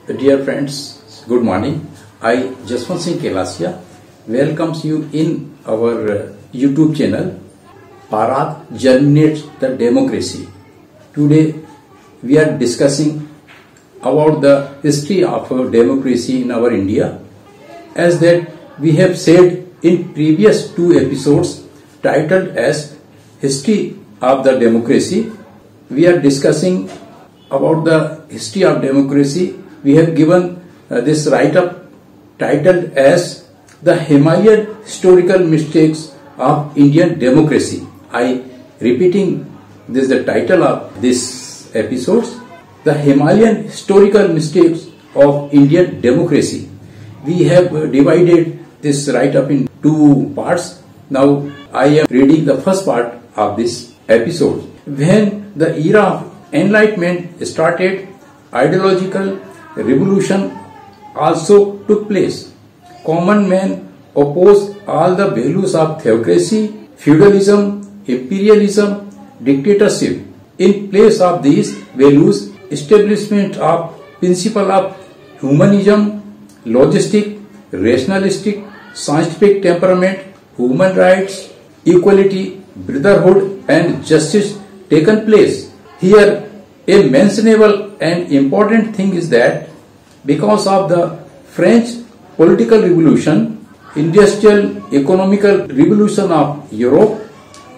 Dear friends, good morning. I Jaswant Singh Kelasia welcomes you in our YouTube channel Bharat Germinates the Democracy. Today we are discussing about the history of democracy in our India. As that we have said in previous two episodes titled as History of the Democracy, we are discussing about the history of democracy. We have given this write-up titled as The Himalayan Historical Mistakes of Indian Democracy. I repeating this the title of this episode, The Himalayan Historical Mistakes of Indian Democracy. We have divided this write-up in two parts. Now I am reading the first part of this episode. When the era of Enlightenment started, ideological revolution also took place. Common men opposed all the values of theocracy, feudalism, imperialism, dictatorship. In place of these values, establishment of principle of humanism, logistic, rationalistic, scientific temperament, human rights, equality, brotherhood and justice taken place. Here, a mentionable and important thing is that because of the French political revolution, industrial economical revolution of Europe,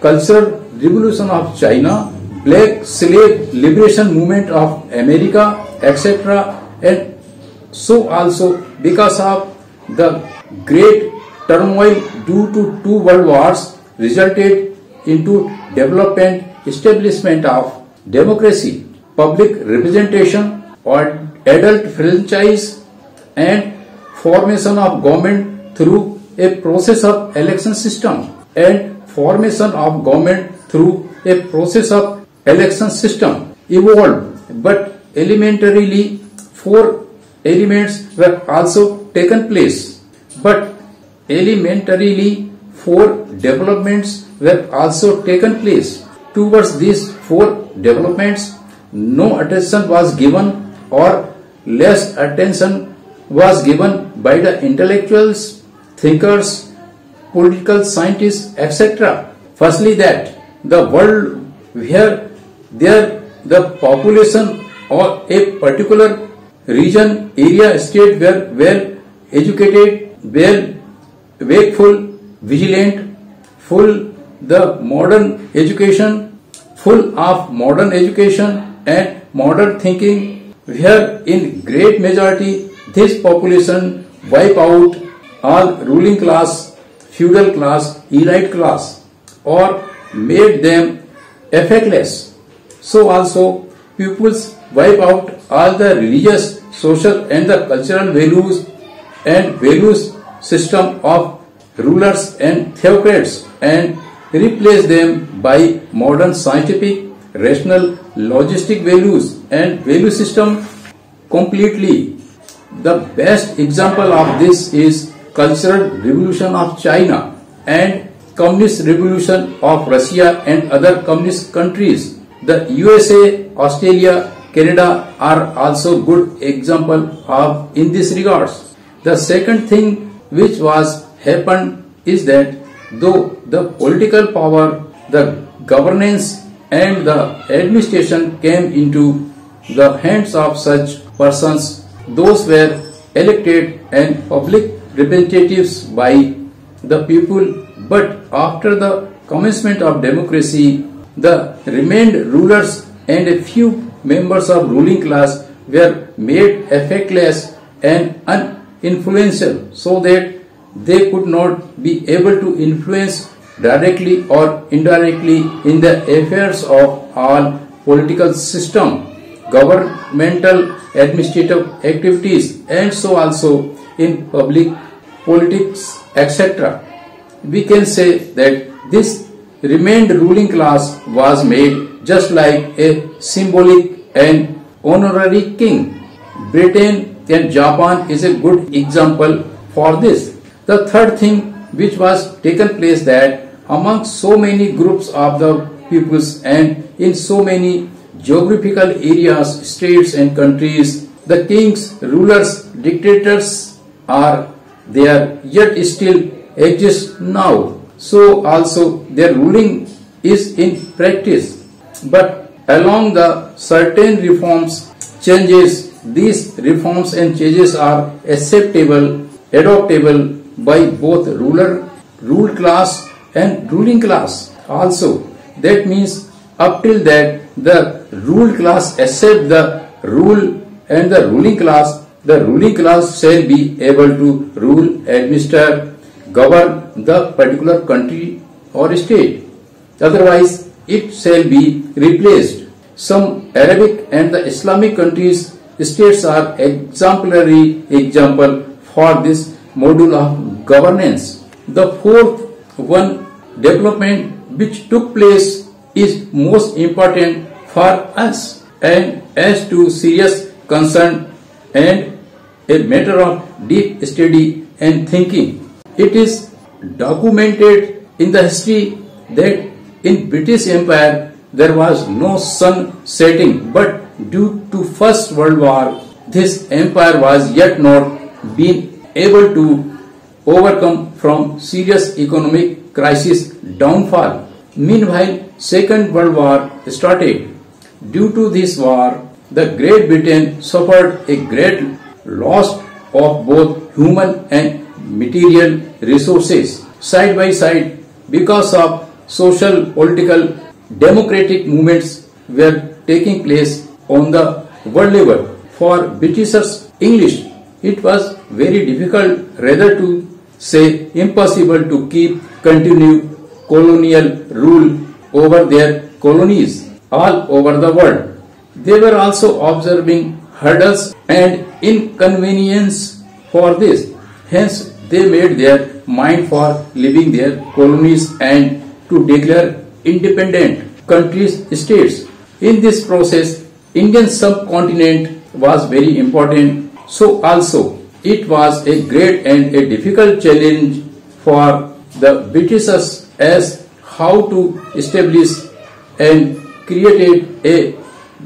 cultural revolution of China, black slave liberation movement of America, etc. and so also because of the great turmoil due to two world wars resulted into development, establishment of democracy, public representation or adult franchise and formation of government through a process of election system evolved, but elementarily four elements were also taken place. Four developments were also taken place. Towards these four developments, no attention was given or less attention was given by the intellectuals, thinkers, political scientists, etc. Firstly, that the world where the population or a particular region, area, state were well educated, well wakeful, vigilant, full of modern education and modern thinking, where in great majority this population wipe out all ruling class, feudal class, elite class or made them effectless. So also pupils wipe out all the religious, social and the cultural values and values system of rulers and theocrats and replace them by modern scientific, rational, logistic values and value system completely. The best example of this is Cultural Revolution of China and Communist Revolution of Russia and other communist countries. The USA, Australia, Canada are also good example of in this regards. The second thing which was happened is that though the political power, the governance and the administration came into the hands of such persons, those were elected and public representatives by the people, but after the commencement of democracy, the remained rulers and a few members of ruling class were made effectless and uninfluential so that they could not be able to influence directly or indirectly in the affairs of all political system, governmental administrative activities and so also in public politics, etc. We can say that this remained ruling class was made just like a symbolic and honorary king. Britain and Japan is a good example for this. The third thing which was taken place that among so many groups of the peoples and in so many geographical areas, states and countries, the kings, rulers, dictators are there, yet still exist now. So also their ruling is in practice. But along the certain reforms, changes, these reforms and changes are acceptable, adoptable by both ruled class and ruling class. Also, that means up till that the ruled class accept the rule and the ruling class shall be able to rule, administer, govern the particular country or state. Otherwise, it shall be replaced. Some Arabic and the Islamic countries, states are exemplary example for this module of governance. The fourth one development which took place is most important for us and as to serious concern and a matter of deep study and thinking. It is documented in the history that in British Empire there was no sun setting, but due to First World War, this empire was yet not been able to overcome from serious economic crisis downfall. Meanwhile, Second World War started. Due to this war, the Great Britain suffered a great loss of both human and material resources. Side by side, because of social, political, democratic movements were taking place on the world level. For Britishers, English, it was very difficult, rather to say impossible, to continue colonial rule over their colonies all over the world. They were also observing hurdles and inconvenience for this. Hence, they made their mind for leaving their colonies and to declare independent countries, states. In this process, Indian subcontinent was very important. So also, it was a great and a difficult challenge for the Britishers as how to establish and create a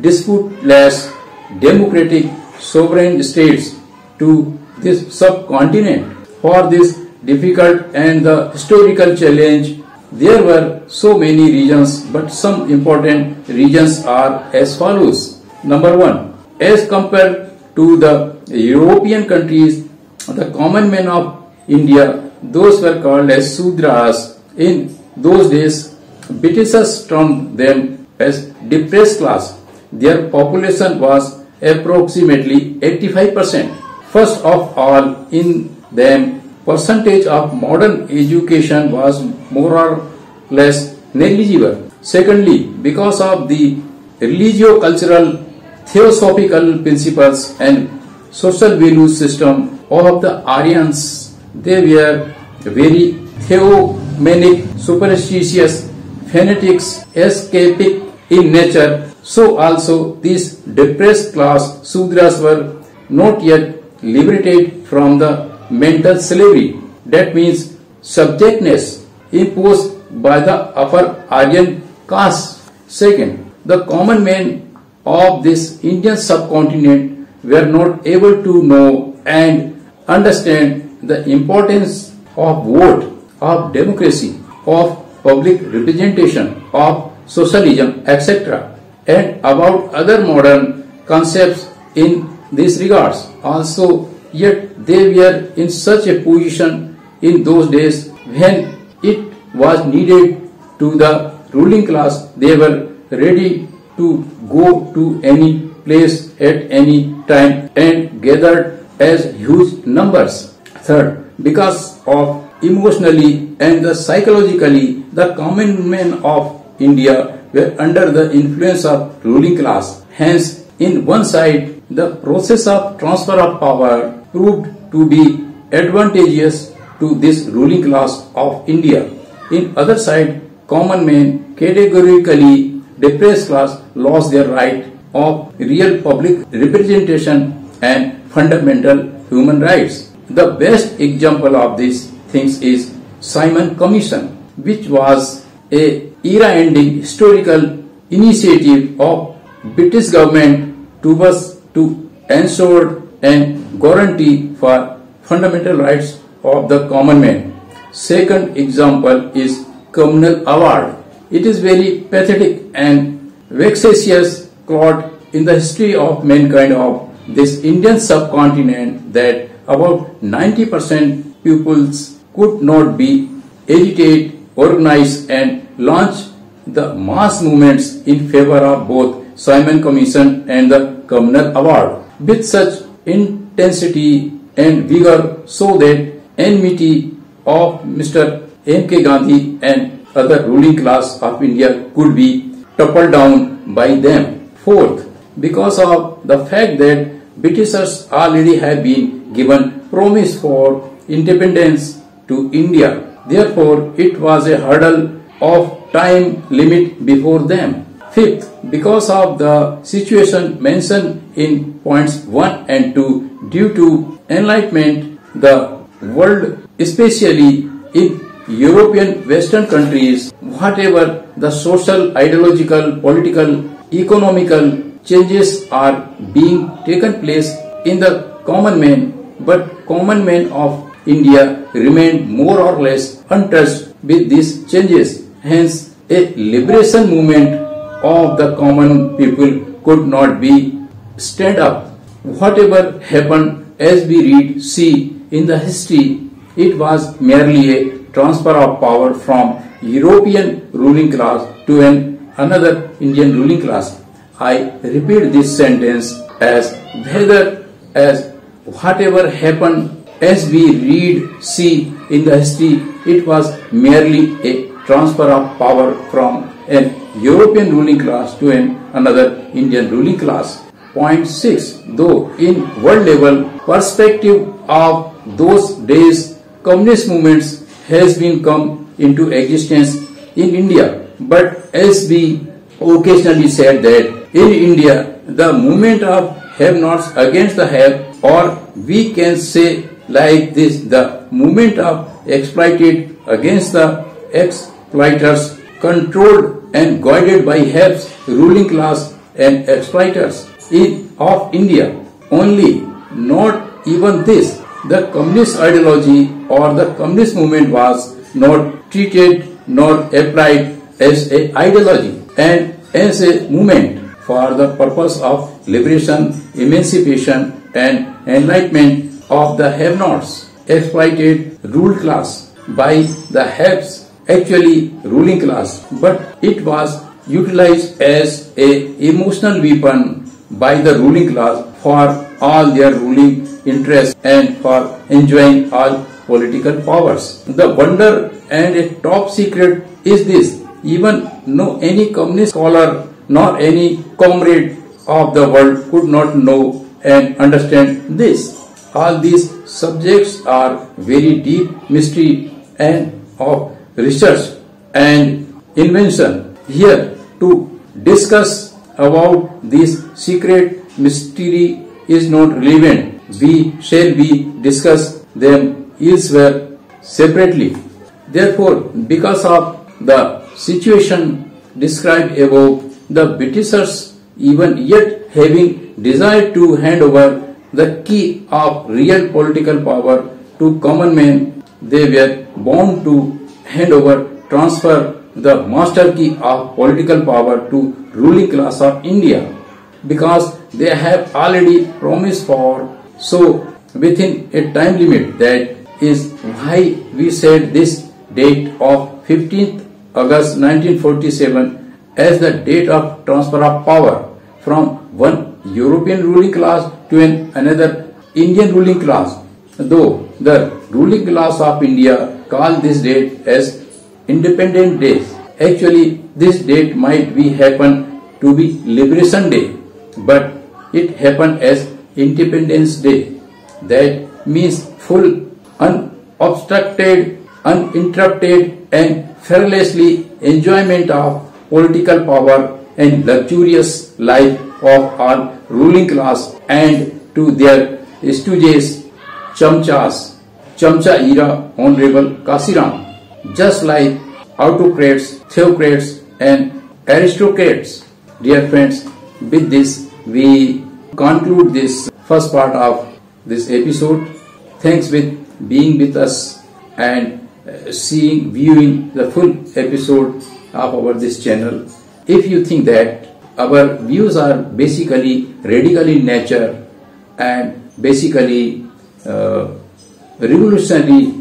disputeless, democratic, sovereign states to this subcontinent. For this difficult and the historical challenge, there were so many regions, but some important regions are as follows. Number one, as compared to the European countries, the common men of India, those were called as Sudras. In those days, Britishers termed them as depressed class. Their population was approximately 85%. First of all, in them, percentage of modern education was more or less negligible. Secondly, because of the religio-cultural, theosophical principles and social value system of the Aryans, they were very theomanic, superstitious, fanatics, escapic in nature. So also these depressed class Sudras were not yet liberated from the mental slavery, that means subjectness imposed by the upper Aryan caste. Second, the common men of this Indian subcontinent were not able to know and understand the importance of vote, of democracy, of public representation, of socialism, etc., and about other modern concepts in these regards. Also, yet they were in such a position in those days when it was needed to the ruling class. They were ready to go to any place at any time and gathered as huge numbers. Third, because of emotionally and psychologically, the common men of India were under the influence of ruling class. Hence, in one side, the process of transfer of power proved to be advantageous to this ruling class of India. In other side, common men, categorically depressed class, lost their right of real public representation and fundamental human rights. The best example of these things is Simon Commission, which was a era-ending historical initiative of British government to ensured and guarantee for fundamental rights of the common man. Second example is communal award. It is very pathetic and vexatious clod in the history of mankind of this Indian subcontinent that about 90% pupils could not be agitate, organize and launch the mass movements in favor of both Simon Commission and the communal award with such intensity and vigor so that enmity of Mr. M.K. Gandhi and other ruling class of India could be toppled down by them. Fourth, because of the fact that Britishers already have been given promise for independence to India. Therefore, it was a hurdle of time limit before them. Fifth, because of the situation mentioned in points 1 and 2, due to enlightenment, the world, especially in European Western countries, whatever the social, ideological, political, economical changes are being taken place in the common man, but common man of India remained more or less untouched with these changes. Hence, a liberation movement of the common people could not be stand up. Whatever happened, as we read, see in the history, it was merely a transfer of power from European ruling class to another Indian ruling class. I repeat this sentence as whatever happened, as we read, see in the history, it was merely a transfer of power from an European ruling class to another Indian ruling class. Point 6. Though in world level perspective of those days, communist movements has been come into existence in India. But as we occasionally said that in India, the movement of have-nots against the have, or we can say like this, the movement of exploited against the exploiters, controlled and guided by haves, ruling class and exploiters of India. Only, not even this, the communist ideology or the communist movement was not treated nor applied as an ideology and as a movement for the purpose of liberation, emancipation and enlightenment of the have-nots, exploited ruled class by the haves, actually ruling class, but it was utilized as a emotional weapon by the ruling class for all their ruling interests and for enjoying all political powers. The wonder and a top secret is this: even no any communist scholar nor any comrade of the world could not know and understand this. All these subjects are very deep mystery and of research and invention. Here to discuss about this secret mystery is not relevant. We shall discuss them elsewhere separately. Therefore, because of the situation described above, the Britishers, even yet having desired to hand over the key of real political power to common men, they were bound to transfer the master key of political power to ruling class of India, because they have already promised for so within a time limit. That is why we said this date of 15th August 1947 as the date of transfer of power from one European ruling class to another Indian ruling class, though the ruling class of India called this date as Independent Day. Actually, this date might be happen to be Liberation Day, but it happened as Independence Day. That means full, unobstructed, uninterrupted and fearlessly enjoyment of political power and luxurious life of our ruling class and to their stooges, Chamcha era Honorable Kasiram, just like autocrats, theocrats and aristocrats. Dear friends, with this we conclude this first part of this episode. Thanks with being with us and viewing the full episode of this channel. If you think that our views are basically radical in nature and basically revolutionary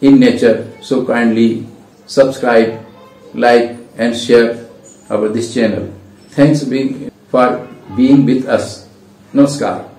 in nature, so kindly subscribe, like and share this channel. Thanks for being with us. Namaskar.